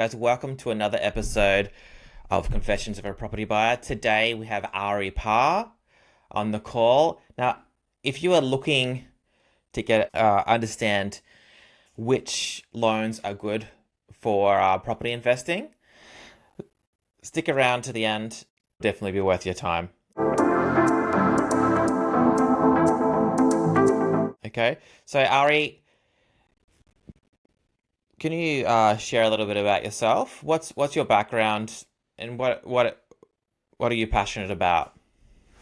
Guys, welcome to another episode of Confessions of a Property Buyer. Today we have Ari Parr on the call. Now, if you are looking to understand which loans are good for property investing, stick around to the end. Definitely be worth your time. Okay, so Ari, can you share a little bit about yourself? What's your background and what are you passionate about?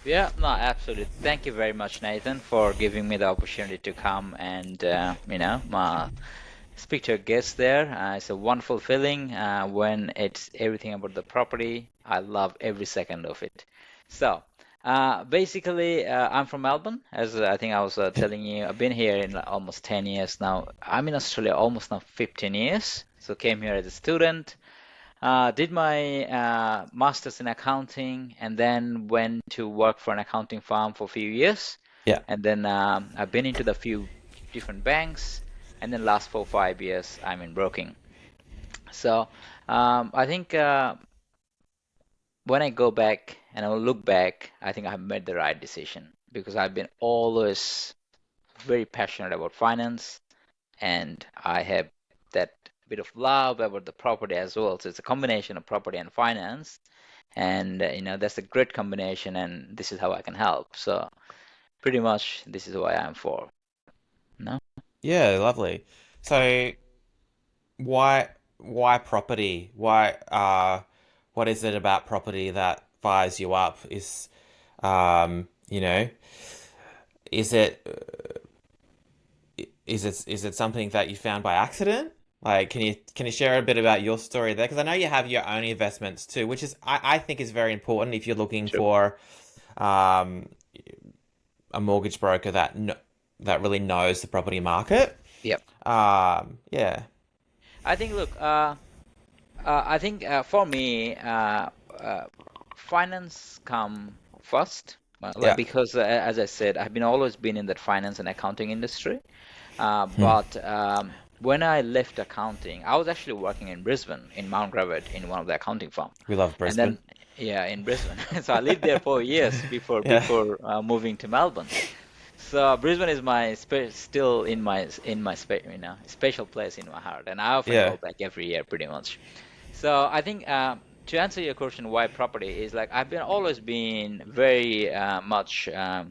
Yeah, no, absolutely. Thank you very much, Nathan, for giving me the opportunity to come and, speak to your guests there. It's a wonderful feeling when it's everything about the property. I love every second of it. So, basically, I'm from Melbourne, as I think I was telling you. I've been here in almost 10 years now. I'm in Australia almost now 15 years. So, came here as a student. Did my master's in accounting and then went to work for an accounting firm for a few years. Yeah. And then I've been into the few different banks. And then last 4 5 years, I'm in broking. So I think when I go back and I will look back, I think I've made the right decision because I've been always very passionate about finance and I have that bit of love about the property as well. So it's a combination of property and finance, and that's a great combination, and this is how I can help. So pretty much this is why I'm for. No? Yeah, lovely. So why property? What is it about property that fires you up? Um, you know, is it is it something that you found by accident? Like, can you share a bit about your story there? Because I know you have your own investments too, which I think is very important if you're looking True. for um, a mortgage broker that really knows the property market. Yep. Yeah, I think, look, I think for me, finance come first, like yeah. because as I said, I've been always been in that finance and accounting industry. Hmm. But when I left accounting, I was actually working in Brisbane, in Mount Gravatt, in one of the accounting firm. We love And Brisbane. then, yeah, in Brisbane. So I lived there for years before Yeah, before moving to Melbourne. So Brisbane is my still in my special place in my heart, and I often yeah, go back every year, pretty much. So I think to answer your question, why property is like I've been always been very much a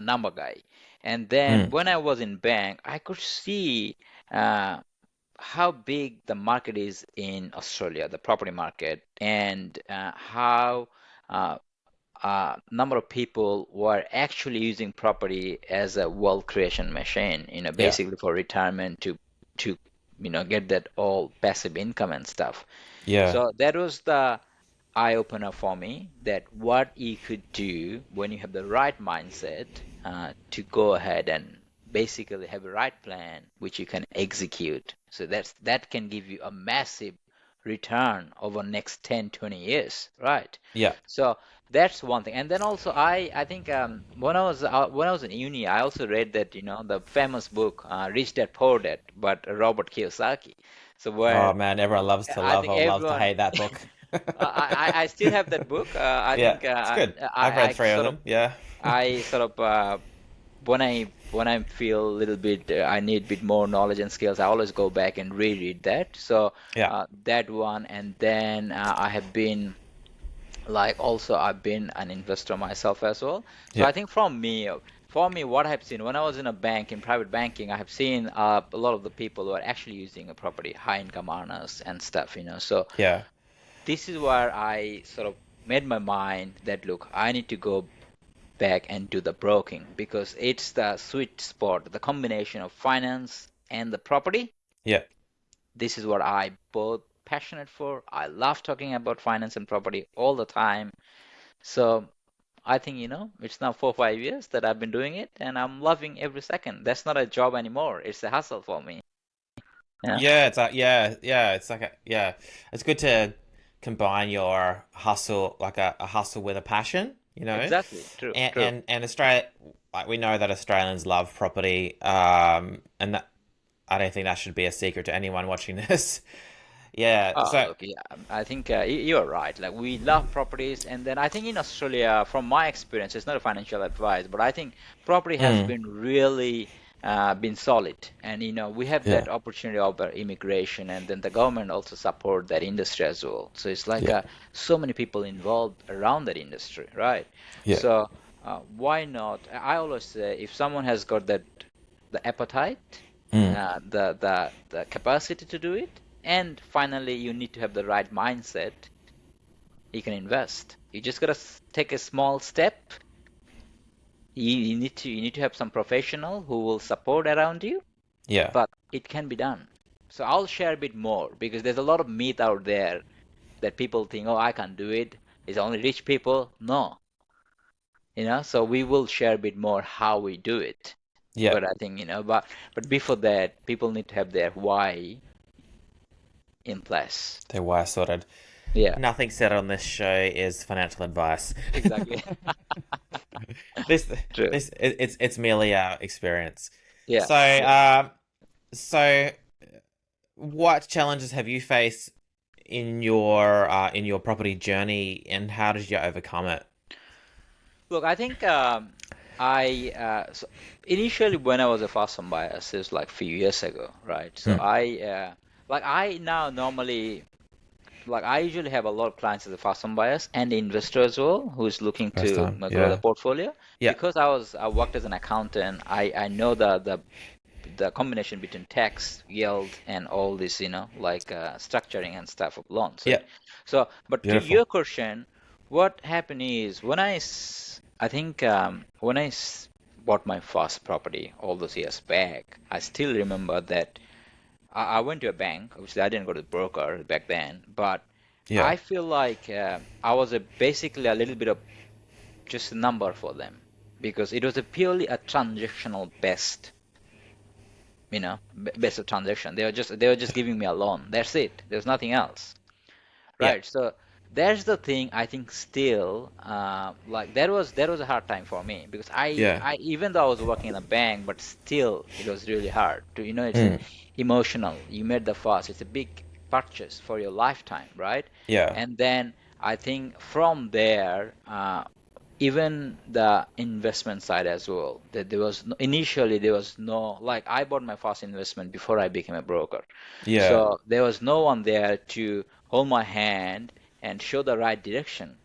number guy. And then mm, when I was in bank, I could see uh, how big the market is in Australia, the property market, and how uh, number of people were actually using property as a wealth creation machine, yeah, basically for retirement to get that all passive income and stuff. yeah, So that was the eye opener for me that what you could do when you have the right mindset to go ahead and basically have a right plan which you can execute. So that can give you a massive return over next 10, 20 years, right? yeah. So that's one thing. And then also I think when I was in uni, I also read that the famous book Rich Dad Poor Dad, but Robert Kiyosaki. So Oh where man, everyone loves to I love think or loves to everyone hate that book. I still have that book. I Yeah, think it's good. I've read I three of sort of them. Yeah, I sort of when I feel a little bit I need a bit more knowledge and skills, I always go back and reread that. So yeah, that one, and then I have been like also I've been an investor myself as well. So yeah, I think for me, what I've seen when I was in a bank in private banking, I have seen a lot of the people who are actually using a property, high income earners and stuff. So yeah, this is where I sort of made my mind that look, I need to go back and do the broking because it's the sweet spot, the combination of finance and the property. yeah. This is what I both passionate for. I love talking about finance and property all the time. So I think, it's now 4 5 years that I've been doing it and I'm loving every second. That's not a job anymore. It's a hustle for me. Yeah, Yeah, it's like yeah, it's like yeah. It's good to combine your hustle, like a hustle with a passion, you know? exactly. True, And true. Australia, like we know that Australians love property, and that I don't think that should be a secret to anyone watching this. Yeah. Oh, So, look, yeah, I think you're right. Like we love properties, and then I think in Australia, from my experience, it's not a financial advice, but I think property has mm, been really been solid, and we have yeah, that opportunity of immigration, and then the government also support that industry as well. So it's like yeah, so many people involved around that industry, right? yeah, So why not? I always say if someone has got that the appetite, mm, the capacity to do it, and finally you need to have the right mindset, you can invest. You just gotta take a small step. You need to have some professional who will support around you, yeah, but it can be done. So I'll share a bit more because there's a lot of myth out there that people think, oh, I can't do it. It's only rich people. No, so we will share a bit more how we do it. yeah. But I think, but before that, people need to have their why in place. They're wire sorted. Yeah, Nothing said on this show is financial advice. exactly. This, True. it's merely our experience. Yeah, So, yeah. so what challenges have you faced in your property journey, and how did you overcome it? Look, I think I so initially when I was a first home buyer, so it's like a few years ago, right? So Mm, I now normally I usually have a lot of clients as a first home buyers and investor as well who's looking first to time. grow the Yeah. portfolio Yeah. because I worked as an accountant. I know the combination between tax, yield, and all this, structuring and stuff of loans, Yeah. right? So, but to Beautiful. your question, what happened is I think when bought my first property all those years back, I still remember that I went to a bank. Obviously, I didn't go to the broker back then, but Yeah. I feel like I was basically a little bit of just a number for them because it was a purely a transactional based basic transaction. They were just giving me a loan. That's it. There's nothing else. Yeah. Right. So that's the thing I think still that was a hard time for me because I Yeah. I even though I was working in a bank, but still it was really hard to it's Mm, emotional. You made the fuss. It's a big purchase for your lifetime, right? yeah. And then I think from there, even the investment side as well. That initially there was no like I bought my first investment before I became a broker, Yeah. so there was no one there to hold my hand and show the right direction.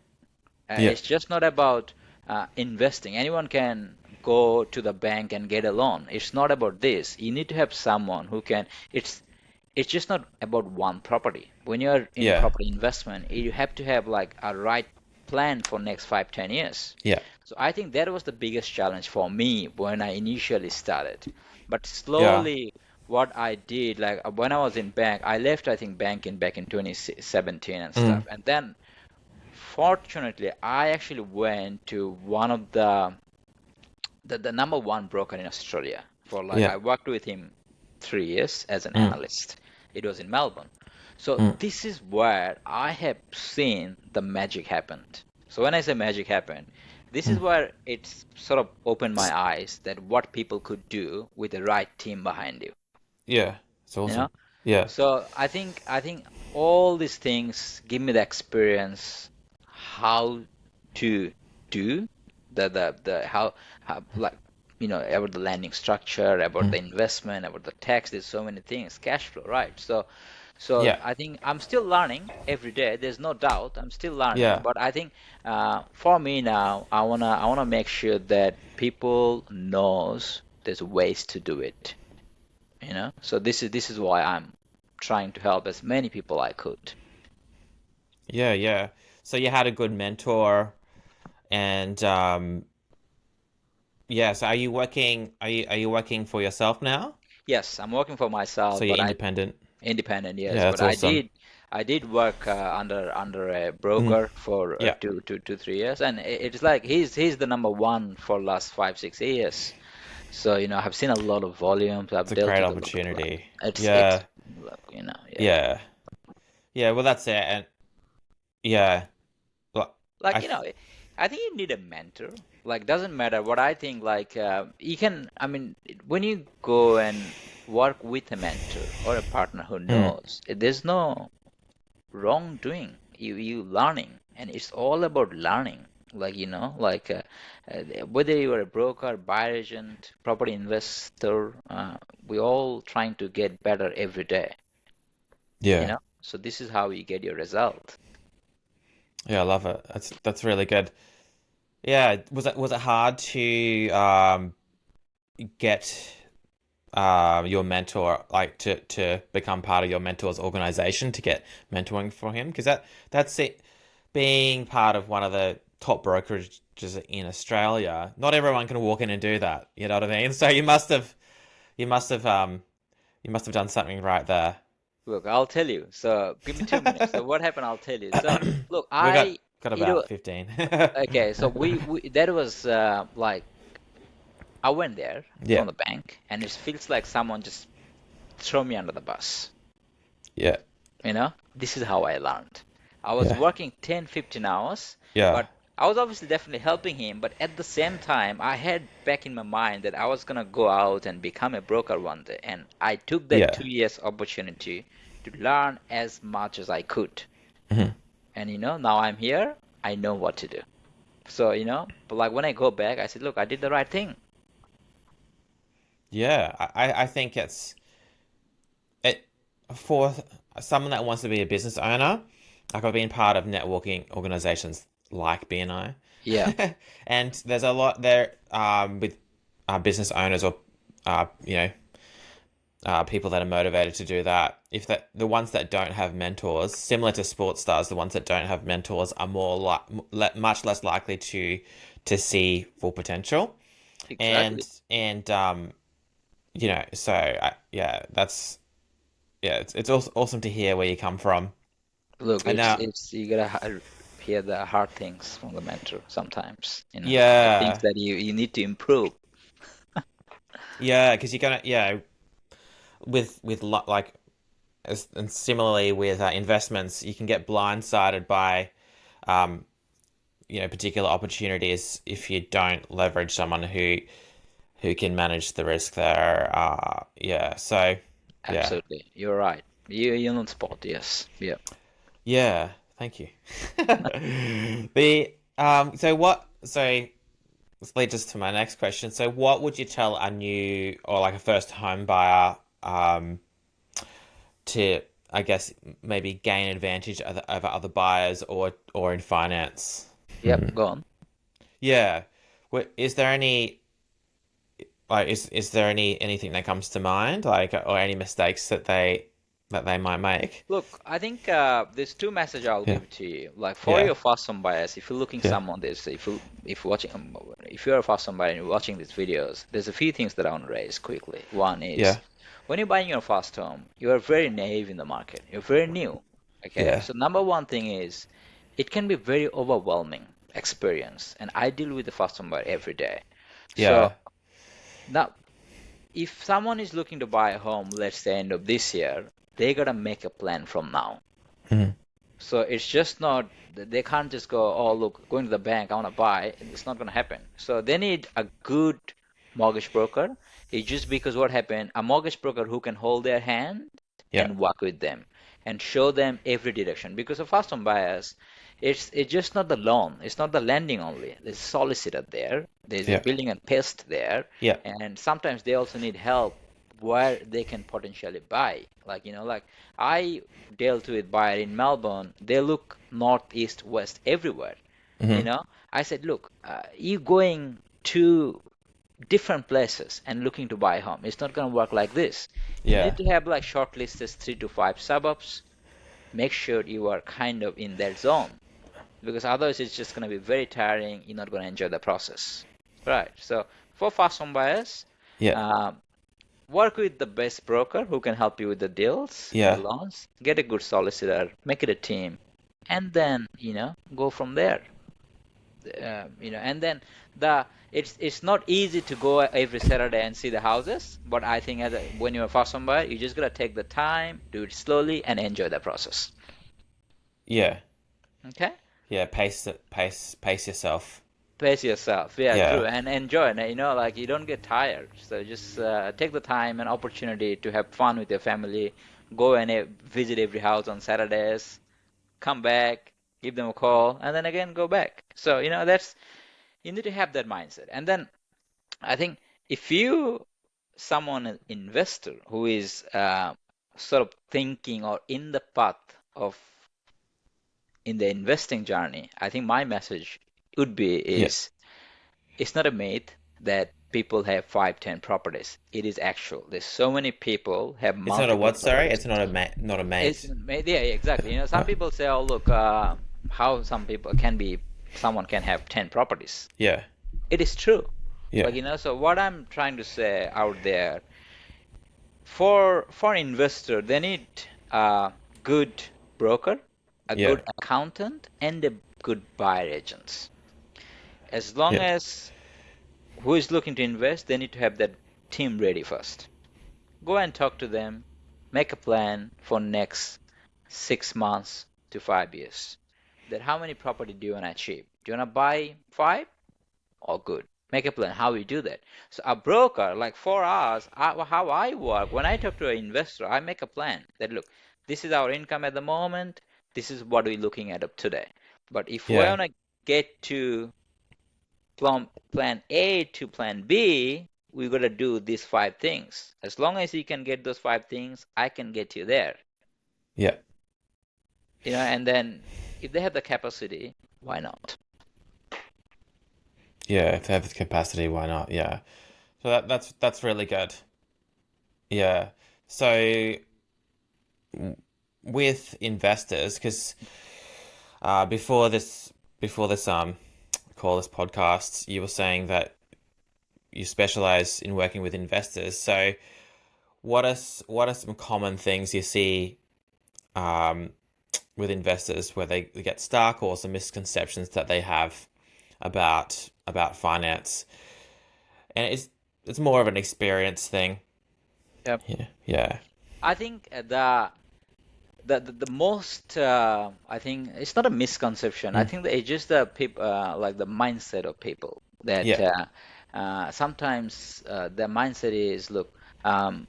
Yeah. It's just not about investing. Anyone can go to the bank and get a loan. It's not about this. You need to have someone who can. It's just not about one property. When you're in Yeah. property investment, you have to have like a right plan for next 5, 10 years. Yeah. So I think that was the biggest challenge for me when I initially started. But Yeah. slowly, what I did, like when I was in bank, I left I think banking back in 2017 and Mm, stuff. And then fortunately, I actually went to one of the number one broker in Australia for yeah. I worked with him 3 years as an Mm, analyst. It was in Melbourne. So mm, this is where I have seen the magic happened. So when I say magic happened, this is mm. where it's sort of opened my eyes that what people could do with the right team behind you, Yeah. It's you know? awesome. Yeah. So I think all these things give me the experience how to do the how about the lending structure, about Mm, the investment, about the tax. There's so many things, cash flow, right? So yeah. I think I'm still learning every day. There's no doubt I'm still learning, Yeah. but I think for me now, I wanna make sure that people knows there's ways to do it. So this is why I'm trying to help as many people I could. Yeah. Yeah. So you had a good mentor, and yeah. So are you working for yourself now? Yes, I'm working for So myself, you're but I independent. independent, yes, Yeah, but that's I awesome. did I did work under a Mm, broker for yeah. 2, 3 years, and it's like he's the number one for last 5, 6 years. So I've seen a lot of volumes. It's I've a dealt great with a lot of clients. opportunity. It's Yeah. look, yeah. Yeah. Yeah. Well, that's it. And yeah. Well, Like, I. I think you need a mentor. Like, doesn't matter what I think. Like, you can, I mean, when you go and work with a mentor or a partner who Mm, knows, there's no wrongdoing. You learning, and it's all about learning. Whether you are a broker, buyer agent, property investor, we all trying to get better every day. Yeah. So this is how you get your result. Yeah, I love it. That's really good. Yeah, was it hard to get your mentor, like to become part of your mentor's organization to get mentoring for him? Because that's it, being part of one of the top brokerages in Australia. Not everyone can walk in and do that. You know what I mean? So you must have you must have done something right there. Look, I'll tell you. So give me 2 minutes. So what happened? I'll tell you. So look, We got about 15. okay. So we that was like I went there Yeah, from the bank, and it feels like someone just throw me under the bus. yeah, This is how I learned. I was yeah, working 10, 15 hours, yeah, but I was obviously definitely helping him. But at the same time, I had back in my mind that I was gonna go out and become a broker one day, and I took that yeah. 2 years opportunity to learn as much as I could. Mhm. And now I'm here. I know what to do. So but like when I go back, I said, look, I did the right thing. Yeah, I think it for someone that wants to be a business owner. Like I've been part of networking organizations like BNI, Yeah, and there's a lot there with business owners or people that are motivated to do that. If that the ones that don't have mentors, similar to sports stars, the ones that don't have mentors are much less likely to see full potential. exactly. And so yeah, it's also awesome to hear where you come from. Look, And now, it's you gotta hear the hard things from the mentor sometimes. The things yeah, that you need to improve. yeah, because you're gonna like and similarly with investments, you can get blindsided by um, particular opportunities if you don't leverage someone who can manage the risk there. Yeah, so yeah, Absolutely, you're right. You're on spot. Yes. Yeah. yeah. Thank you. the so this leads us to my next question. So what would you tell a new or like a first home buyer to, I guess, maybe gain advantage over other buyers or in finance? Yep. Go on. Yeah. Is there any like is there anything that comes to mind, like, or any mistakes that they might make? Look, I think there's two messages I'll Yeah. give to you. Like for Yeah. your first home buyers, if you're looking Yeah. someone this, if you're watching, if you're a first home buyer and you're watching these videos, there's a few things that I want to raise quickly. One is Yeah. when you're buying your first home, you are very naive in the market. You're very new. Okay, Yeah. so number one thing is it can be very overwhelming experience, and I deal with the first home buyer every day. So Yeah. now if someone is looking to buy a home, let's say end of this year, they gotta make a plan from now. Mhm. So it's just not, they can't just go, oh, look, going to the bank, I want to buy. It's not going to happen. So they need a good mortgage broker. It's just because what happened, a mortgage broker who can hold their hand Yeah. and work with them and show them every direction. Because of first home buyers, it's just not the loan, it's not the lending only. There's a solicitor there, there's a Yeah. building and pest there, Yeah. and sometimes they also need help where they can potentially buy. Like I dealt with buyer in Melbourne. They look north, east, west, everywhere. You Hmm. know, I said, look, you going to different places and looking to buy a home. It's not going to work like this. You Yeah. need to have like shortlisted 3 to 5 suburbs. Make sure you are kind of in that zone because otherwise it's just going to be very tiring. You're not going to enjoy the process. Right. So for fast home buyers, Yeah. um, work with the best broker who can help you with the deals and the Yeah. loans. Get a good solicitor, make it a team, and then go from there. And then it's not easy to go every Saturday and see the houses, but I think when you're a first home buyer, you just gotta take the time, do it slowly, and enjoy the process. Yeah. Okay? Yeah. Pace yourself. Pace yourself. Yeah, true. Yeah. And enjoy. Like you don't get tired. So just take the time and opportunity to have fun with your family. Go and visit every house on Saturdays. come back, give them a call, and then again go back. So, that's you need to have that mindset. And then I think if you someone an investor who is sort of thinking or in the path of in the investing journey, I think my message would be Yeah. is it's not a myth that people have 5, 10 properties. It is actual. There's so many people have It's not a multiple what, sorry? properties. It's not a not a It's mate. yeah, exactly. Some Uh, people say, oh, look, how some people can be, someone can have 10 properties. yeah. It is true. Yeah. But, so what I'm trying to say out there, for investor, they need a good broker, a Yeah. good accountant, and a good buyer agents. As long Yeah. as who is looking to invest, they need to have that team ready first. Go and talk to them, make a plan for next 6 months to 5 years. That how many property do you want to achieve? Do you want to buy five? All good. Make a plan how we do that. So a broker, like for us, how I work, when I talk to an investor, I make a plan that look, this is our income at the moment. This is what we're looking at up today. But if we Yeah. want to get to plan A to plan B, we got to do these 5 things. As long as you can get those 5 things, I can get you there. Yeah. And then if they have the capacity, why not? Yeah. If they have the capacity, why not? Yeah. So that's really good. Yeah. So with investors, because before this call, this podcast, you were saying that you specialize in working with investors. So what are some common things you see um, with investors where they get stuck, or some misconceptions that they have about finance? And it's more of an experience thing. Yep. Yeah. Yeah. I think the most I think it's not a misconception. I Mm. think that it's just the people like the mindset of people that Yeah. sometimes the mindset is look, um,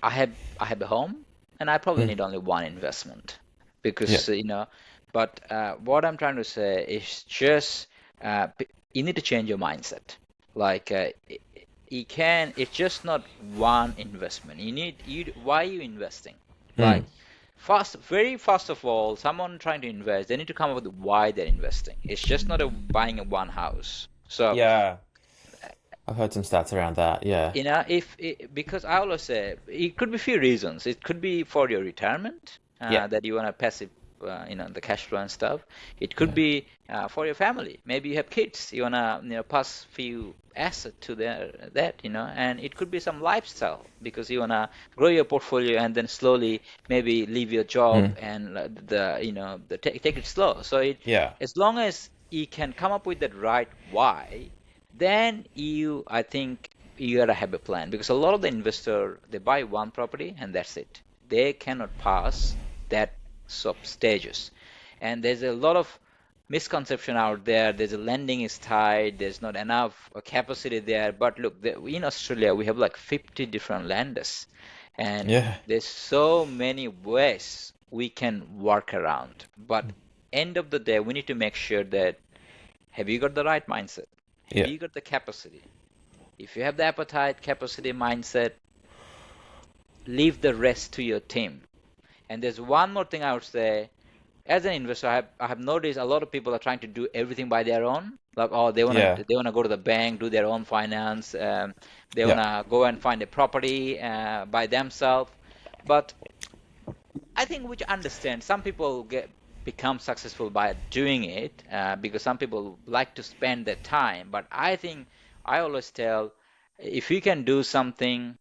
I have a home and I probably Mm. need only one investment Yeah. because but what I'm trying to say is just you need to change your mindset. Like you can, it's just not one investment. Why are you investing? Mm. Like very first of all, someone trying to invest, they need to come up with why they're investing. It's just not buying a one house. So Yeah. I've heard some stats around that. Yeah. if because I always say it could be few reasons. It could be for your retirement Yeah. that you want a passive, the cash flow and stuff. It could Yeah. be for your family. Maybe you have kids. You wanna pass few assets to and it could be some lifestyle because you wanna grow your portfolio and then slowly maybe leave your job Mm. and take it slow. So Yeah. as long as you can come up with that right why, then I think you gotta have a plan because a lot of the investor they buy one property and that's it. They cannot pass that sub stages, and there's a lot of misconception out there. There's a lending is tight. There's not enough capacity there. But look, in Australia we have like 50 different lenders, and Yeah. there's so many ways we can work around. But end of the day, we need to make sure that have you got the right mindset? Have Yeah. you got the capacity? If you have the appetite, capacity, mindset, leave the rest to your team. And there's one more thing I would say. As an investor, I have noticed a lot of people are trying to do everything by their own. Like, oh, they wanna Yeah. they wanna go to the bank, do their own finance. They Yeah. wanna go and find a property by themselves. But I think which understand some people become successful by doing it because some people like to spend their time. But I think I always tell if you can do something,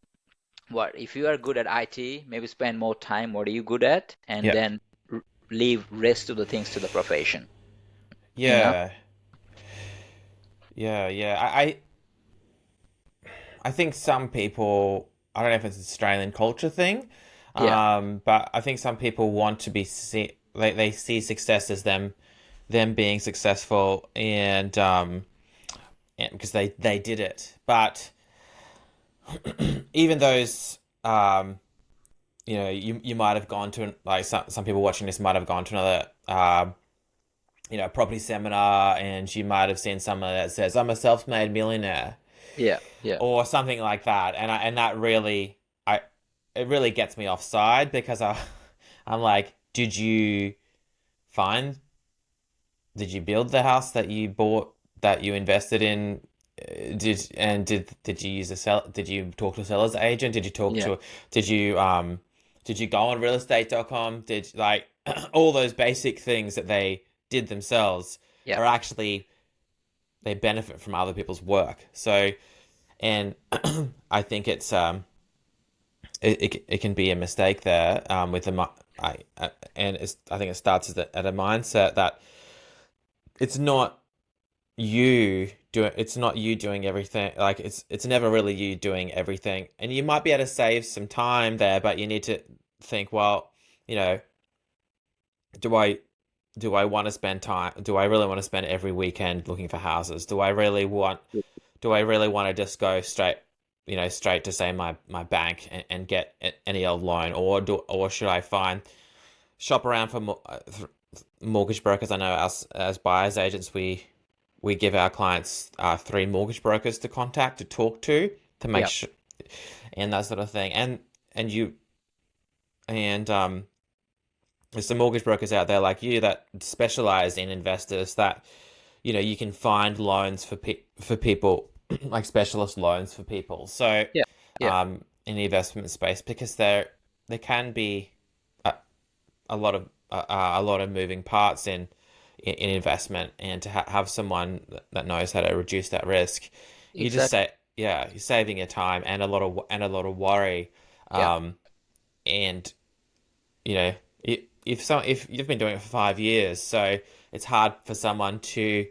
what if you are good at IT, maybe spend more time what are you good at, and Yeah. then leave rest of the things to the profession. You know? Yeah. Yeah. Yeah. I think some people, I don't know if it's an Australian culture thing, Yeah. but I think some people want to be they see success as them being successful, and because they did it. But even those you might have gone to like some people watching this might have gone to another property seminar, and you might have seen someone that says, "I'm a self-made millionaire," Yeah, yeah, or something like that, and that really I it really gets me offside because I'm like, find did you build the house that you bought, that you invested in? Did you use a sell? Did you talk to a seller's agent? yeah, Did you did you go on realestate.com? Did like all those basic things that they did themselves yeah. are actually, they benefit from other people's work. So, and I think it can be a mistake there with I think it starts at a mindset that it's not it's not you doing everything. Like it's never really you doing everything, and you might be able to save some time there, but you need to think, well, you know, do I do I want to spend time? Do I really want to spend every weekend looking for houses? Do I really want to just go straight to say my bank and get any old loan, or should I shop around for mortgage brokers? I know as buyers agents, we give our clients three mortgage brokers to contact, to talk to make Yeah. sure, and that sort of thing. And you and there's some mortgage brokers out there like you that specialize in investors, that you can find loans for people, like specialist loans for people. So Yeah, yeah, in the investment space, because there can be a, a lot of moving parts in investment, and to have someone that knows how to reduce that risk, you just exactly. say, yeah, you're saving your time and a lot of worry. Yeah, um and you know if you've been doing it for 5 years, so it's hard for someone to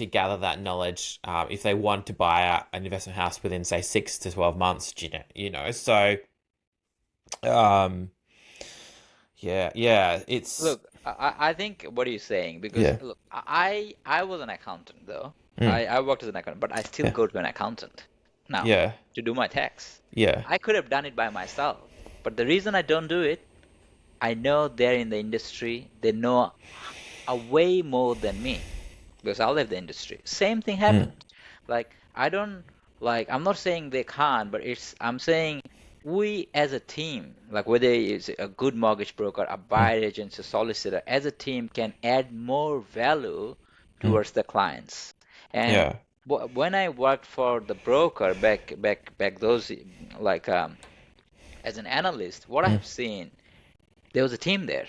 gather that knowledge if they want to buy an investment house within, say, 6 to 12 months. So um yeah, it's look, I think what are you saying? Because yeah, look, I was an accountant though. mm, I worked as an accountant, but I still yeah, go to an accountant now yeah, to do my tax. yeah, I could have done it by myself, but the reason I don't do it, I know they're in the industry. They know a way more than me because I left the industry. Same thing mm, happened. Like I don't like I'm not saying they can't, but I'm saying we as a team, like whether it's a good mortgage broker, a mm, buyer agent, a solicitor, as a team can add more value mm, towards the clients. And yeah, when I worked for the broker back those like as an analyst, what I mm, have seen, there was a team there.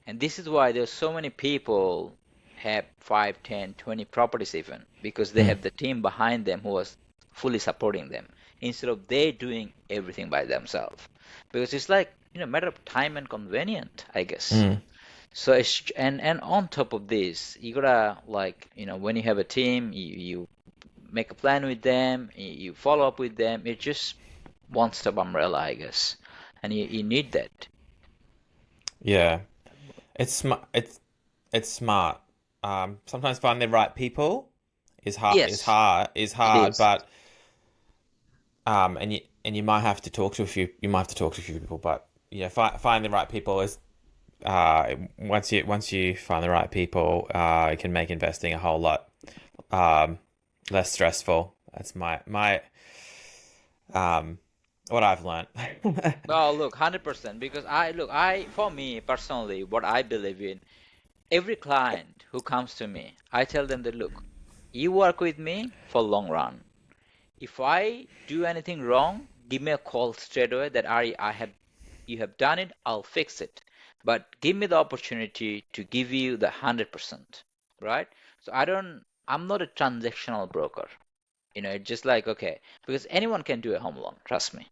And this is why there's so many people have 5, 10, 20 properties even because they mm, have the team behind them who was fully supporting them instead of they doing everything by themselves. Because it's like, matter of time and convenient, I guess. mm. So and on top of this, you gotta like, when you have a team, you make a plan with them, you follow up with them. It's just one step umbrella, I guess. And you need that. Yeah, it's smart. It's smart. Sometimes finding the right people Yes, is it hard, is. but and you might have to talk to a few. You might have to talk to a few people, but find the right people is once you find the right people, it can make investing a whole lot um less stressful. That's my um what I've learned. Oh, look, 100%. Because for me personally, what I believe in, every client who comes to me, I tell them that, look, you work with me for long run. If I do anything wrong, give me a call straight away that you have done it, I'll fix it. But give me the opportunity to give you the 100%, right? So I'm not a transactional broker. It's just like, okay, because anyone can do a home loan, trust me.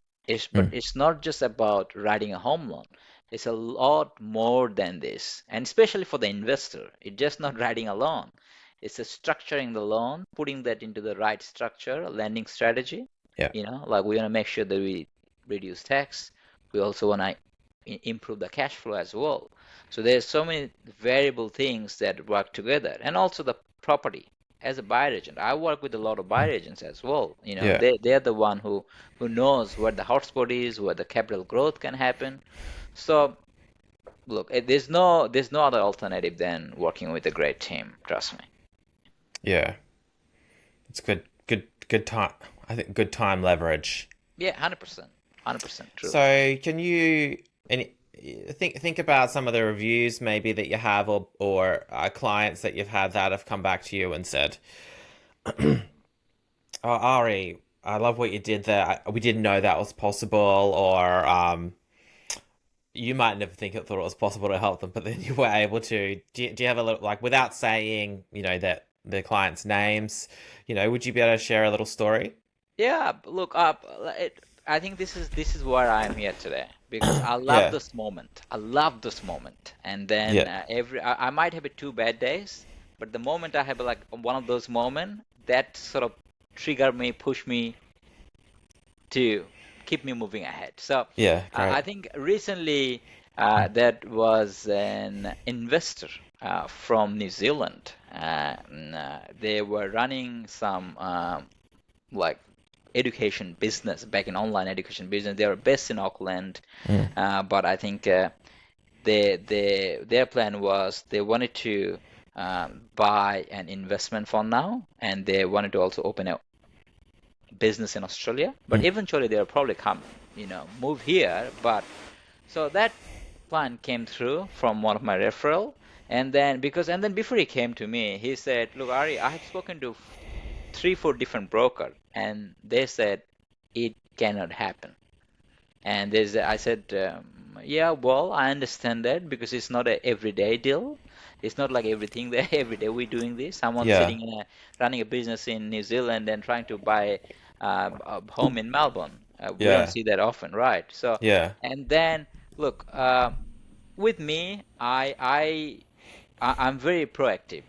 But Mm, it's not just about writing a home loan. It's a lot more than this. And especially for the investor, it's just not writing a loan. It's a structuring the loan, putting that into the right structure, lending strategy. yeah, Like we want to make sure that we reduce tax. We also want to improve the cash flow as well. So there's so many variable things that work together. And also the property. as a buyer agent, I work with a lot of buyer agents as well. Yeah. They're the one who knows where the hotspot is, where the capital growth can happen. So look, there's no other alternative than working with a great team. Trust me. Yeah. It's good time. I think good time leverage. Yeah, 100%, 100% true. So can you any think about some of the reviews maybe that you have or clients that you've had that have come back to you and said, "Oh, Ari, I love what you did there. We didn't know that was possible," or you might never thought it was possible to help them, but then you were able to. Do you have a little like without saying that the clients' names? Would you be able to share a little story? Yeah, look up. I think this is where I am here today because I love Yeah, this moment. I love this moment. And then yeah, I might have two bad days, but the moment I have like one of those moments, that sort of trigger me, push me to keep me moving ahead. So yeah. Great. I think recently that was an investor from New Zealand. They were running some like education business back in online education business. They are based in Auckland, Mm, but I think their plan was they wanted to buy an investment fund now, and they wanted to also open a business in Australia. But mm, eventually they'll probably come, move here. But so that plan came through from one of my referral, and then before he came to me, he said, "Look, Ari, I have spoken to three, four different broker, and they said it cannot happen." And I said, yeah, well, I understand that because it's not a everyday deal. It's not like everything there every day we're doing this. Someone yeah, sitting running a business in New Zealand and trying to buy a home in Melbourne. We don't yeah, see that often, right? So, yeah. and then look, with me, I'm very proactive.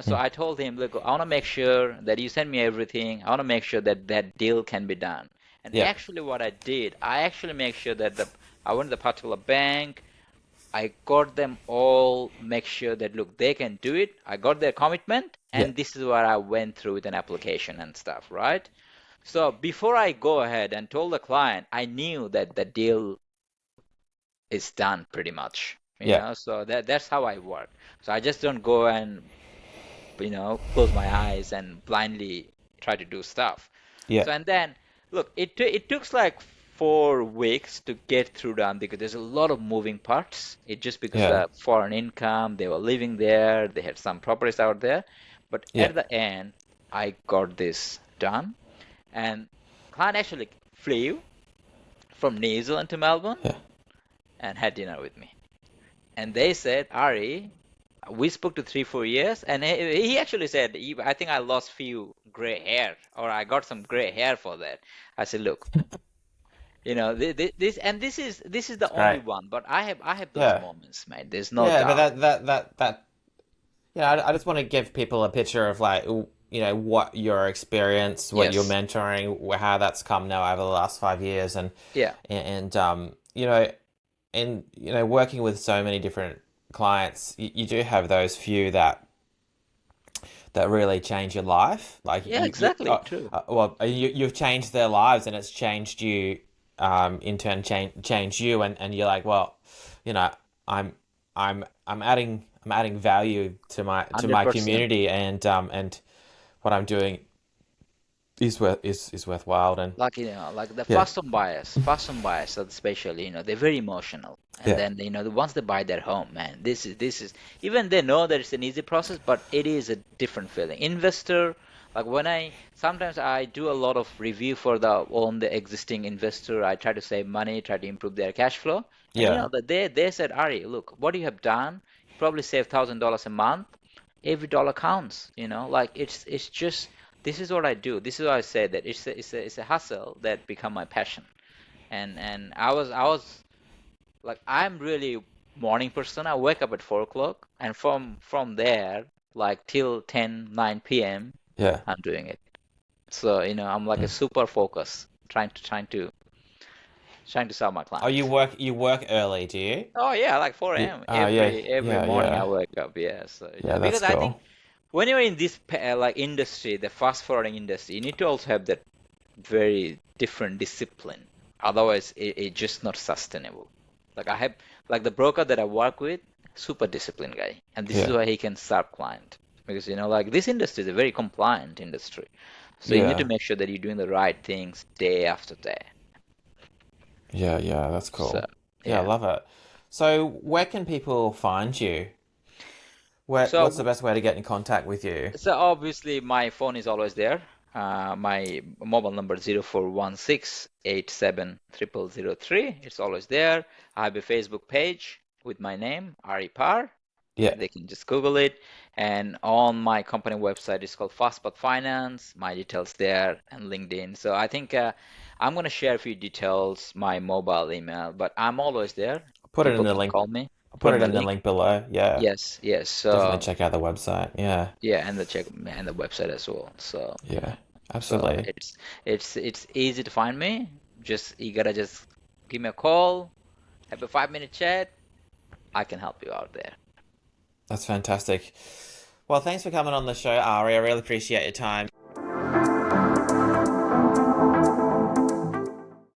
So Mm, I told him, look, I want to make sure that you send me everything. I want to make sure that that deal can be done. And yeah, actually, what I did, I actually make sure that I went to the particular bank. I got them all, make sure that look, they can do it. I got their commitment, yeah, and this is what I went through with an application and stuff, right? So before I go ahead and told the client, I knew that the deal is done pretty much, yeah, So that's how I work. So I just don't go and close my eyes and blindly try to do stuff. yeah, So and then look, it took like 4 weeks to get through done because there's a lot of moving parts. It just because yeah, the foreign income, they were living there, they had some properties out there. But yeah, at the end, I got this done, and client actually flew from New Zealand to Melbourne yeah. and had dinner with me. And they said, Ari, we spoke to 3, 4 years, and he actually said, I think I lost few gray hair, or I got some gray hair for that. I said, look, this is the It's only great. one, but I have those Yeah, moments, mate. There's no yeah. But doubt. that. I just want to give people a picture of like what your experience, what you're Yes. mentoring, how that's come now over the last 5 years, Yeah. and working with so many different clients, you do have those few that really change your life. Like Yeah, exactly. True. you've changed their lives, and it's changed you. In turn, change you, and you're like, well, you know, I'm I'm adding value to my 100%. community, and what I'm doing is worthwhile. And Like like the yeah, first home buyers especially, they're very emotional, and yeah, then once they buy their home, man, this is even they know that it's an easy process, but it is a different feeling. Investor, like when I sometimes I do a lot of review for the on the existing investor. I try to save money, try to improve their cash flow, and yeah, that they said, Ari, look, what you have done, you probably save $1,000 a month. Every dollar counts, like it's just this is what I do. This is why I say that it's a hustle that become my passion. And I was like I'm really morning person. I wake up at 4 o'clock, and from there like till 10, 9 p.m. yeah. I'm doing it. So I'm like a Mm. super focus trying to serve my Oh, you clients. work early, do you? Oh yeah, like 4 Yeah. a.m. Yeah, every yeah, morning I yeah, wake up. Yeah, so yeah. That's because I think cool. when you're in this like industry, the fast forwarding industry, you need to also have that very different discipline. Otherwise, it's just not sustainable. Like I have, like the broker that I work with, super disciplined guy, and this is Yeah. why he can serve client because like this industry is a very compliant industry. So you need to Yeah. make sure that you're doing the right things day after day. Yeah, yeah, that's So cool. Yeah, I yeah. love it. So, where can people find you? What's the So best way to get in contact with you? So obviously my phone is always there. My mobile number 0416870003. It's always there. I have a Facebook page with my name, Ari Par. Yeah, They can just Google it. And on my company website, it's called Fastpath Finance. My details there and LinkedIn. So I think I'm gonna share a few details, my mobile email, but I'm always there. put it in People the can link. call me. Put Put in it the in the link. link below. Yeah, Yes, yes. definitely So check out the website. Yeah, yeah, and the check and the website as well. So. yeah, So absolutely. it's easy to find me. Just you gotta just give me a call, have a 5 minute chat. I can help you out there. That's fantastic. Well, thanks for coming on the show, Ari. I really appreciate your time.